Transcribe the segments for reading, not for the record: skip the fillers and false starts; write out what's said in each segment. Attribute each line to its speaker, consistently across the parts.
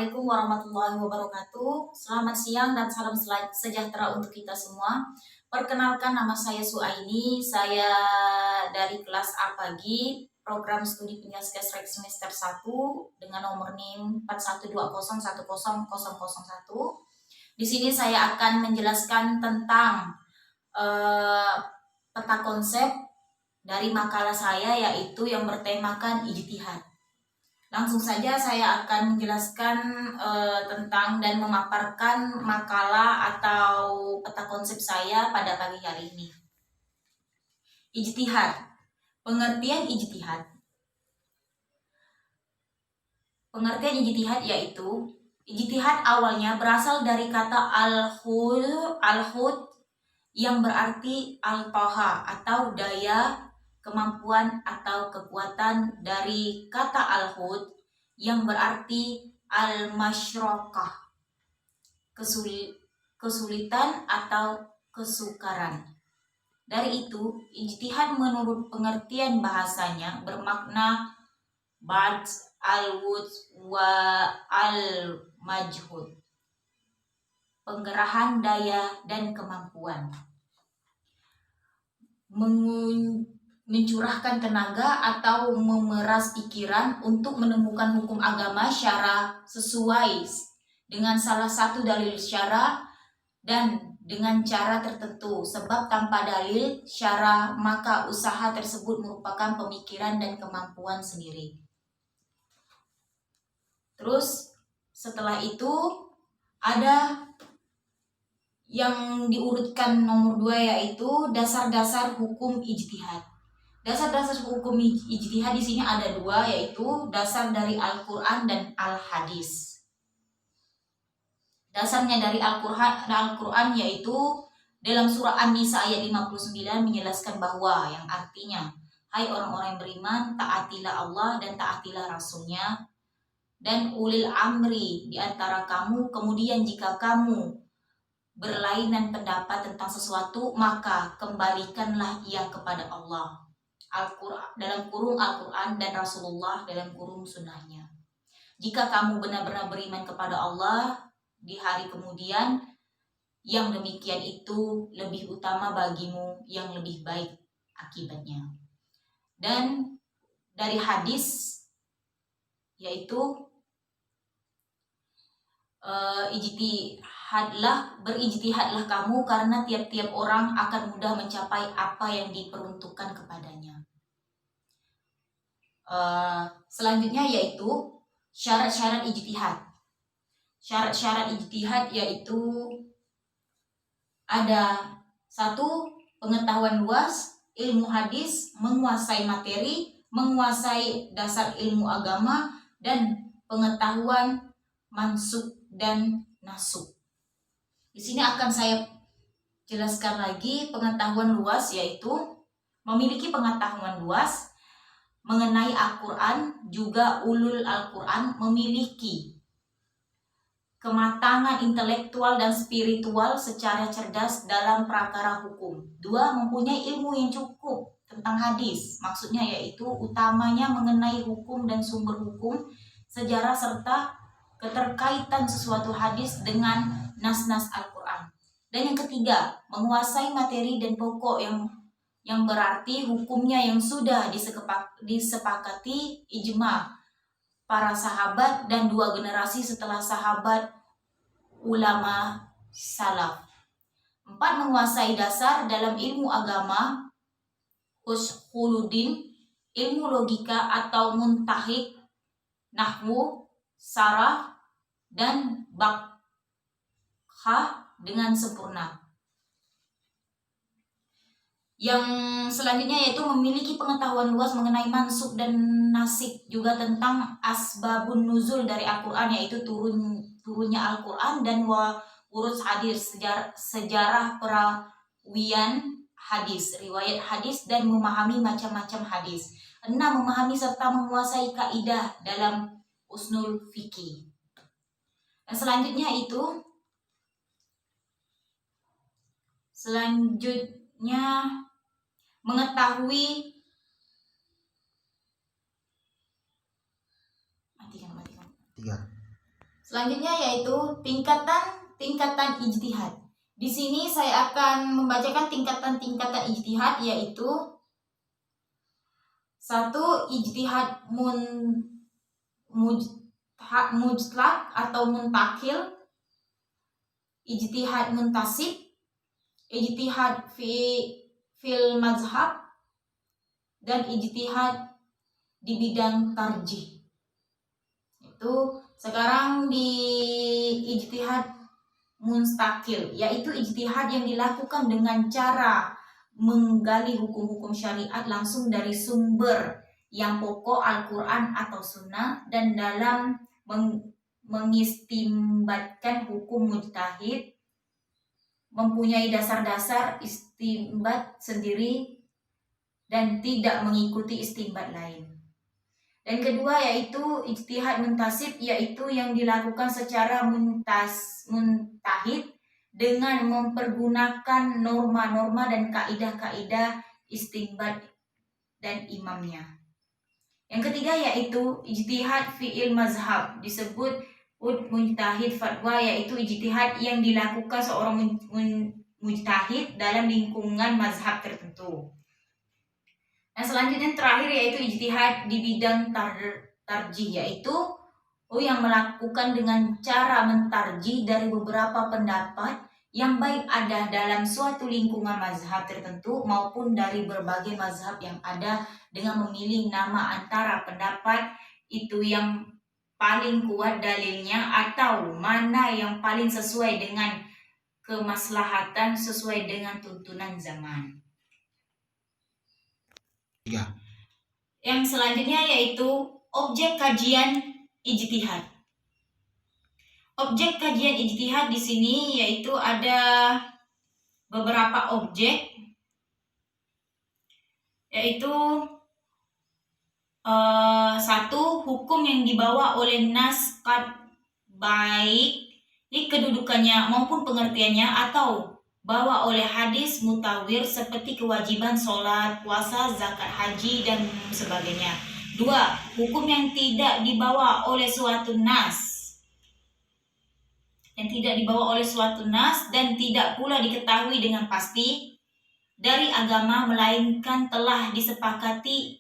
Speaker 1: Assalamualaikum warahmatullahi wabarakatuh. Selamat siang dan salam sejahtera untuk kita semua. Perkenalkan, nama saya Suaini. Saya dari kelas A pagi, program studi Penyaskes semester 1 dengan nomor NIM 4120100001. Di sini saya akan menjelaskan tentang peta konsep dari makalah saya, yaitu yang bertemakan ijtihad. Langsung saja saya akan menjelaskan tentang dan memaparkan makalah atau peta konsep saya pada pagi hari ini. Ijtihad. Pengertian ijtihad. Pengertian ijtihad yaitu ijtihad awalnya berasal dari kata al-hud yang berarti al-toha atau daya, kemampuan atau kekuatan, dari kata al-hud yang berarti al-masyrokah, kesulitan atau kesukaran. Dari itu, ijtihad menurut pengertian bahasanya bermakna bad al-wud wa al-majhud, penggerahan daya dan kemampuan, mencurahkan tenaga atau memeras pikiran untuk menemukan hukum agama secara sesuai dengan salah satu dalil syara dan dengan cara tertentu, sebab tanpa dalil syara maka usaha tersebut merupakan pemikiran dan kemampuan sendiri. Terus setelah itu ada yang diurutkan nomor 2, yaitu dasar-dasar hukum ijtihad. Dasar-dasar hukum ijtihad di sini ada 2, yaitu dasar dari Al-Qur'an dan Al-Hadis. Dasarnya dari Al-Qur'an yaitu dalam surah An-Nisa ayat 59 menjelaskan bahwa, yang artinya, hai orang-orang yang beriman, taatilah Allah dan taatilah Rasulnya dan ulil amri di antara kamu. Kemudian jika kamu berlainan pendapat tentang sesuatu, maka kembalikanlah ia kepada Allah, Al-Qur'an dalam kurung Al-Qur'an dan Rasulullah dalam kurung sunnahnya. Jika kamu benar-benar beriman kepada Allah di hari kemudian, yang demikian itu lebih utama bagimu, yang lebih baik akibatnya. Dan dari hadis yaitu berijtihadlah kamu, karena tiap-tiap orang akan mudah mencapai apa yang diperuntukkan kepadanya. Selanjutnya yaitu syarat-syarat ijtihad. Syarat-syarat ijtihad yaitu ada 1. Pengetahuan luas, ilmu hadis, menguasai materi, menguasai dasar ilmu agama, dan pengetahuan mansuk dan nasuk. Di sini akan saya jelaskan lagi pengetahuan luas, yaitu memiliki pengetahuan luas mengenai Al-Qur'an, juga ulul Al-Qur'an memiliki kematangan intelektual dan spiritual secara cerdas dalam prakara hukum. 2. Mempunyai ilmu yang cukup tentang hadis, maksudnya yaitu utamanya mengenai hukum dan sumber hukum, sejarah serta keterkaitan sesuatu hadis dengan nas-nas Al-Qur'an. Dan yang ketiga, menguasai materi dan pokok yang berarti hukumnya yang sudah disepakati ijma para sahabat dan 2 generasi setelah sahabat, ulama salaf. 4. Menguasai dasar dalam ilmu agama, ushuluddin, ilmu logika atau muntahik, nahwu, sarah, dan bakhah dengan sempurna. Yang selanjutnya yaitu memiliki pengetahuan luas mengenai mansuk dan nasik, juga tentang asbabun nuzul dari Al-Qur'an, yaitu turunnya Al-Qur'an dan urut hadis, sejarah perawian hadis, riwayat hadis, dan memahami macam-macam hadis. 6. Memahami serta menguasai kaidah dalam usul fikih. Dan selanjutnya mengetahui Selanjutnya yaitu tingkatan ijtihad. Di sini saya akan membacakan tingkatan ijtihad, yaitu satu, ijtihad mujtlak atau muntakil, ijtihad muntasib, ijtihad fil mazhab, dan ijtihad di bidang tarjih. Itu sekarang di ijtihad mustakil, yaitu ijtihad yang dilakukan dengan cara menggali hukum-hukum syariat langsung dari sumber yang pokok Al-Quran atau Sunnah, dan dalam mengistimbatkan hukum mujtahid mempunyai dasar-dasar istimbat sendiri dan tidak mengikuti istimbat lain. Dan kedua yaitu ijtihad muntasib, yaitu yang dilakukan secara muntahid dengan mempergunakan norma-norma dan kaidah-kaidah istimbat dan imamnya. Yang ketiga yaitu ijtihad fi'il mazhab, disebut mujtahid fatwa, yaitu ijtihad yang dilakukan seorang mujtahid dalam lingkungan mazhab tertentu. Nah, selanjutnya terakhir yaitu ijtihad di bidang tarjih, yaitu yang melakukan dengan cara mentarjih dari beberapa pendapat yang baik ada dalam suatu lingkungan mazhab tertentu maupun dari berbagai mazhab yang ada, dengan memilih nama antara pendapat itu yang paling kuat dalilnya atau mana yang paling sesuai dengan kemaslahatan sesuai dengan tuntunan zaman. Ya. Yang selanjutnya yaitu objek kajian ijtihad. Objek kajian ijtihad di sini yaitu ada beberapa objek, yaitu satu, hukum yang dibawa oleh nas baik kedudukannya maupun pengertiannya, atau bawa oleh hadis mutawir seperti kewajiban sholat, puasa, zakat, haji, dan sebagainya. Dua, hukum yang tidak dibawa oleh suatu nas, dan tidak pula diketahui dengan pasti dari agama, melainkan telah disepakati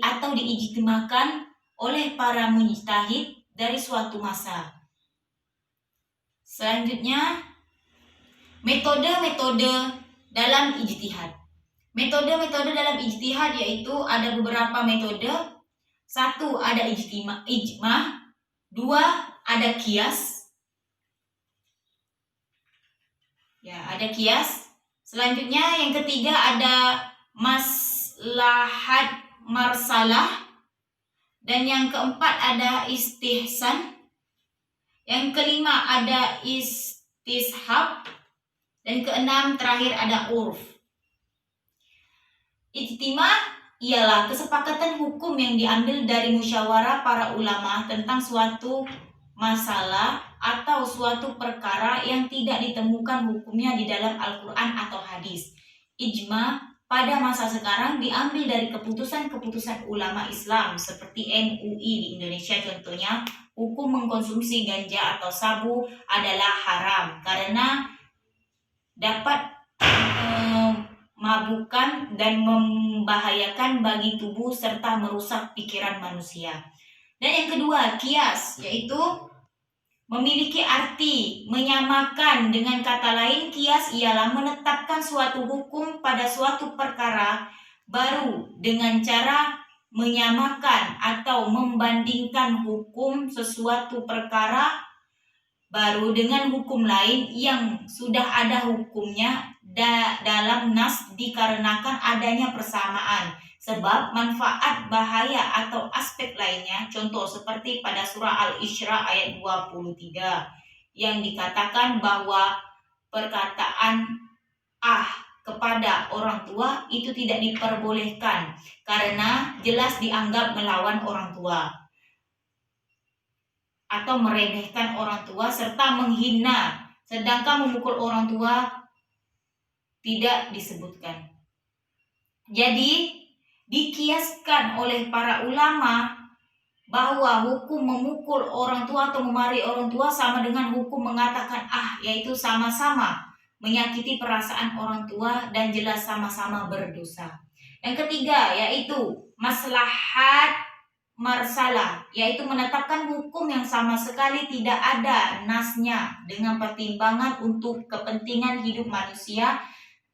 Speaker 1: atau diijtimahkan oleh para mujtahid dari suatu masa. Selanjutnya, metode-metode dalam ijtihad. Metode-metode dalam ijtihad yaitu ada beberapa metode. Satu, ada ijmah. Dua, ada kias. Ya, ada kias. Selanjutnya yang ketiga ada maslahat marsalah. Dan yang keempat ada istihsan. Yang kelima ada istishab. Dan keenam terakhir ada urf. Ijtimah ialah kesepakatan hukum yang diambil dari musyawarah para ulama tentang suatu masalah atau suatu perkara yang tidak ditemukan hukumnya di dalam Al-Quran atau hadis. Ijma pada masa sekarang diambil dari keputusan-keputusan ulama Islam seperti MUI di Indonesia. Contohnya, hukum mengkonsumsi ganja atau sabu adalah haram karena dapat memabukkan dan membahayakan bagi tubuh serta merusak pikiran manusia. Dan yang kedua, kias, yaitu memiliki arti menyamakan. Dengan kata lain, kias ialah menetapkan suatu hukum pada suatu perkara baru dengan cara menyamakan atau membandingkan hukum sesuatu perkara baru dengan hukum lain yang sudah ada hukumnya dalam nas, dikarenakan adanya persamaan sebab manfaat, bahaya, atau aspek lainnya. Contoh seperti pada surah Al-Isra ayat 23 yang dikatakan bahwa perkataan kepada orang tua itu tidak diperbolehkan karena jelas dianggap melawan orang tua atau meremehkan orang tua serta menghina, sedangkan memukul orang tua tidak disebutkan. Jadi dikiaskan oleh para ulama bahwa hukum memukul orang tua atau memarahi orang tua sama dengan hukum mengatakan yaitu sama-sama menyakiti perasaan orang tua dan jelas sama-sama berdosa. Yang ketiga yaitu maslahat marsalah, yaitu menetapkan hukum yang sama sekali tidak ada nasnya dengan pertimbangan untuk kepentingan hidup manusia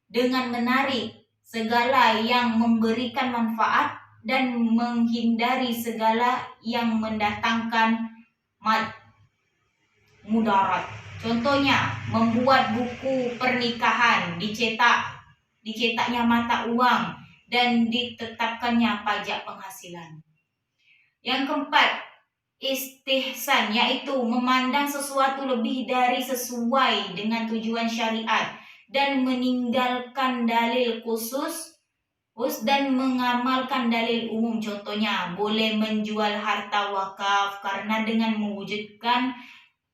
Speaker 1: dengan menarik segala yang memberikan manfaat dan menghindari segala yang mendatangkan mudarat. Contohnya, membuat buku pernikahan, dicetaknya mata uang, dan ditetapkannya pajak penghasilan. Yang keempat, istihsan, yaitu memandang sesuatu lebih dari sesuai dengan tujuan syariat dan meninggalkan dalil khusus dan mengamalkan dalil umum. Contohnya, boleh menjual harta wakaf karena dengan mewujudkan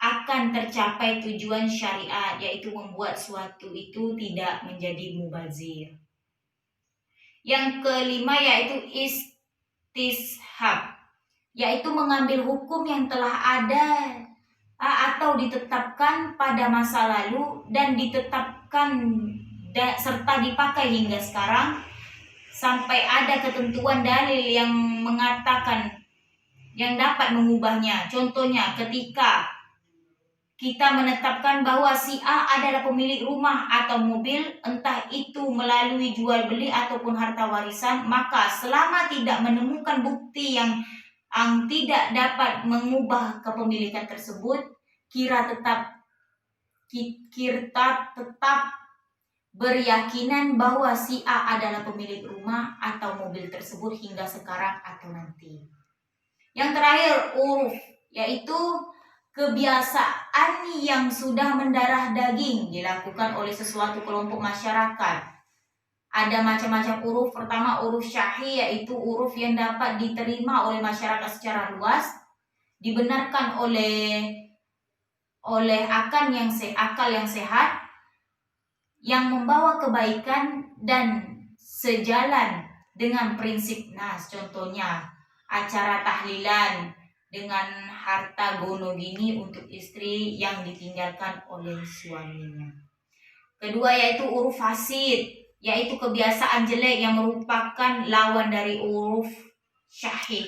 Speaker 1: akan tercapai tujuan syariat, yaitu membuat suatu itu tidak menjadi mubazir. Yang kelima yaitu istishab, yaitu mengambil hukum yang telah ada atau ditetapkan pada masa lalu dan ditetapkan serta dipakai hingga sekarang sampai ada ketentuan dalil yang mengatakan yang dapat mengubahnya. Contohnya, ketika kita menetapkan bahwa si A adalah pemilik rumah atau mobil, entah itu melalui jual beli ataupun harta warisan, maka selama tidak menemukan bukti yang tidak dapat mengubah kepemilikan tersebut, kita tetap beryakinan bahwa si A adalah pemilik rumah atau mobil tersebut hingga sekarang atau nanti. Yang terakhir, uruf, yaitu kebiasaan yang sudah mendarah daging dilakukan oleh sesuatu kelompok masyarakat. Ada macam-macam uruf. Pertama, uruf syar'i, yaitu uruf yang dapat diterima oleh masyarakat secara luas, dibenarkan oleh akal yang sehat, yang membawa kebaikan dan sejalan dengan prinsip nas. Contohnya, acara tahlilan dengan harta gono gini untuk istri yang ditinggalkan oleh suaminya. Kedua yaitu uruf fasid, yaitu kebiasaan jelek yang merupakan lawan dari uruf syahid.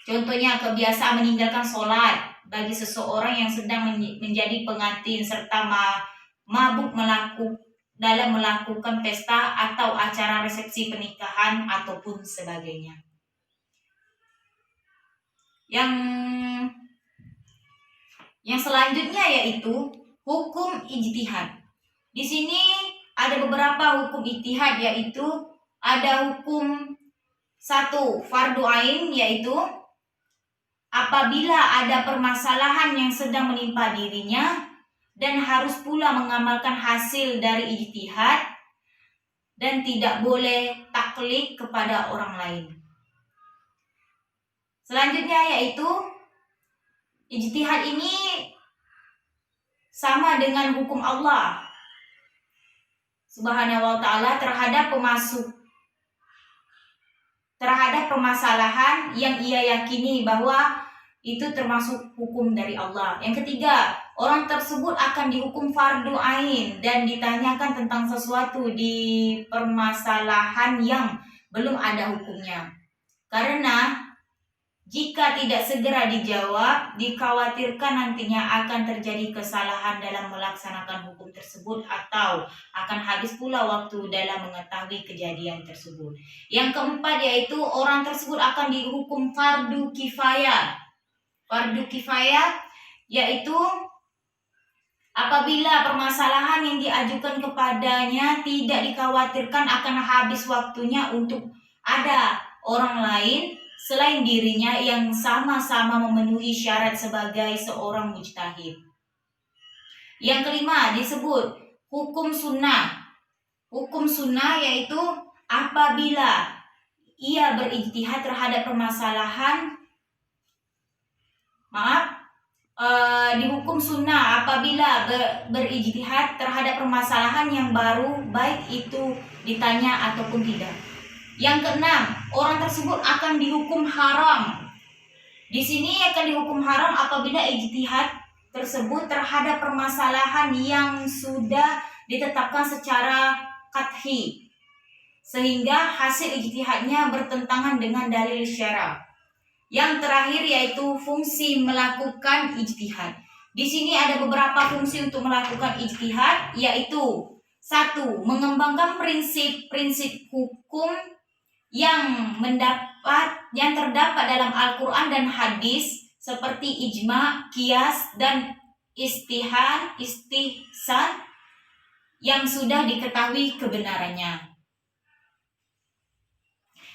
Speaker 1: Contohnya, kebiasaan meninggalkan sholat bagi seseorang yang sedang menjadi pengantin serta mabuk dalam melakukan pesta atau acara resepsi pernikahan ataupun sebagainya. Yang selanjutnya yaitu hukum ijtihad. Di sini ada beberapa hukum ijtihad, yaitu ada hukum 1 fardu ain, yaitu apabila ada permasalahan yang sedang menimpa dirinya dan harus pula mengamalkan hasil dari ijtihad dan tidak boleh taklid kepada orang lain. Selanjutnya yaitu ijtihad ini sama dengan hukum Allah Subhanahu wa ta'ala terhadap permasalahan yang ia yakini bahwa itu termasuk hukum dari Allah. Yang ketiga, orang tersebut akan dihukum fardu ain dan ditanyakan tentang sesuatu di permasalahan yang belum ada hukumnya. Karena jika tidak segera dijawab, dikhawatirkan nantinya akan terjadi kesalahan dalam melaksanakan hukum tersebut atau akan habis pula waktu dalam mengetahui kejadian tersebut. Yang keempat yaitu orang tersebut akan dihukum fardu kifayah. Fardu kifayah yaitu apabila permasalahan yang diajukan kepadanya tidak dikhawatirkan akan habis waktunya untuk ada orang lain selain dirinya yang sama-sama memenuhi syarat sebagai seorang mujtahid. Yang kelima disebut hukum sunnah. Hukum sunnah yaitu apabila ia berijtihad terhadap permasalahan dihukum sunnah apabila berijtihad terhadap permasalahan yang baru, baik itu ditanya ataupun tidak. Yang keenam, orang tersebut akan dihukum haram Di sini akan dihukum haram apabila ijtihad tersebut terhadap permasalahan yang sudah ditetapkan secara qat'i, sehingga hasil ijtihadnya bertentangan dengan dalil syara'. Yang terakhir yaitu fungsi melakukan ijtihad. Di sini ada beberapa fungsi untuk melakukan ijtihad, yaitu 1. Mengembangkan prinsip-prinsip hukum yang terdapat dalam Al-Quran dan hadis seperti ijma, qiyas, dan istihsan yang sudah diketahui kebenarannya.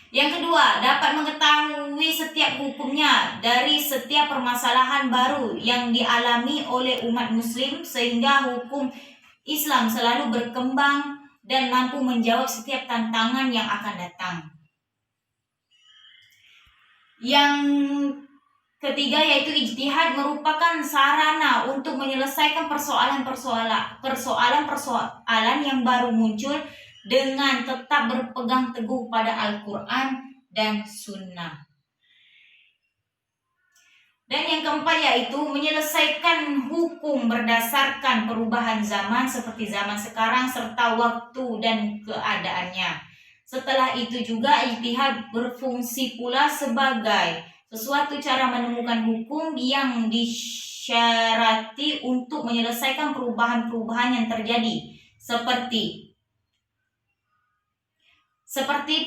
Speaker 1: Yang kedua, dapat mengetahui setiap hukumnya dari setiap permasalahan baru yang dialami oleh umat muslim, sehingga hukum Islam selalu berkembang dan mampu menjawab setiap tantangan yang akan datang. Yang ketiga yaitu ijtihad merupakan sarana untuk menyelesaikan persoalan yang baru muncul dengan tetap berpegang teguh pada Al-Quran dan Sunnah. Dan yang keempat yaitu menyelesaikan hukum berdasarkan perubahan zaman seperti zaman sekarang serta waktu dan keadaannya. Setelah itu juga ijtihad berfungsi pula sebagai sesuatu cara menemukan hukum yang disyarati untuk menyelesaikan perubahan-perubahan yang terjadi seperti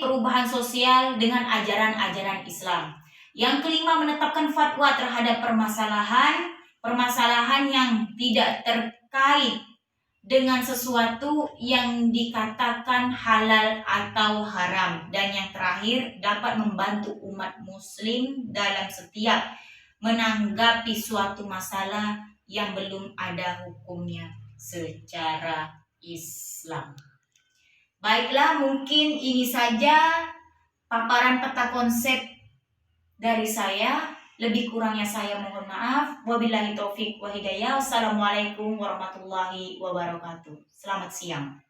Speaker 1: perubahan sosial dengan ajaran-ajaran Islam. Yang kelima, menetapkan fatwa terhadap permasalahan yang tidak terkait dengan sesuatu yang dikatakan halal atau haram. Dan yang terakhir, dapat membantu umat muslim dalam setiap menanggapi suatu masalah yang belum ada hukumnya secara Islam. Baiklah, mungkin ini saja paparan peta konsep dari saya. Lebih kurangnya saya mohon maaf. Wabillahi taufik wa hidayah. Wassalamualaikum warahmatullahi wabarakatuh. Selamat siang.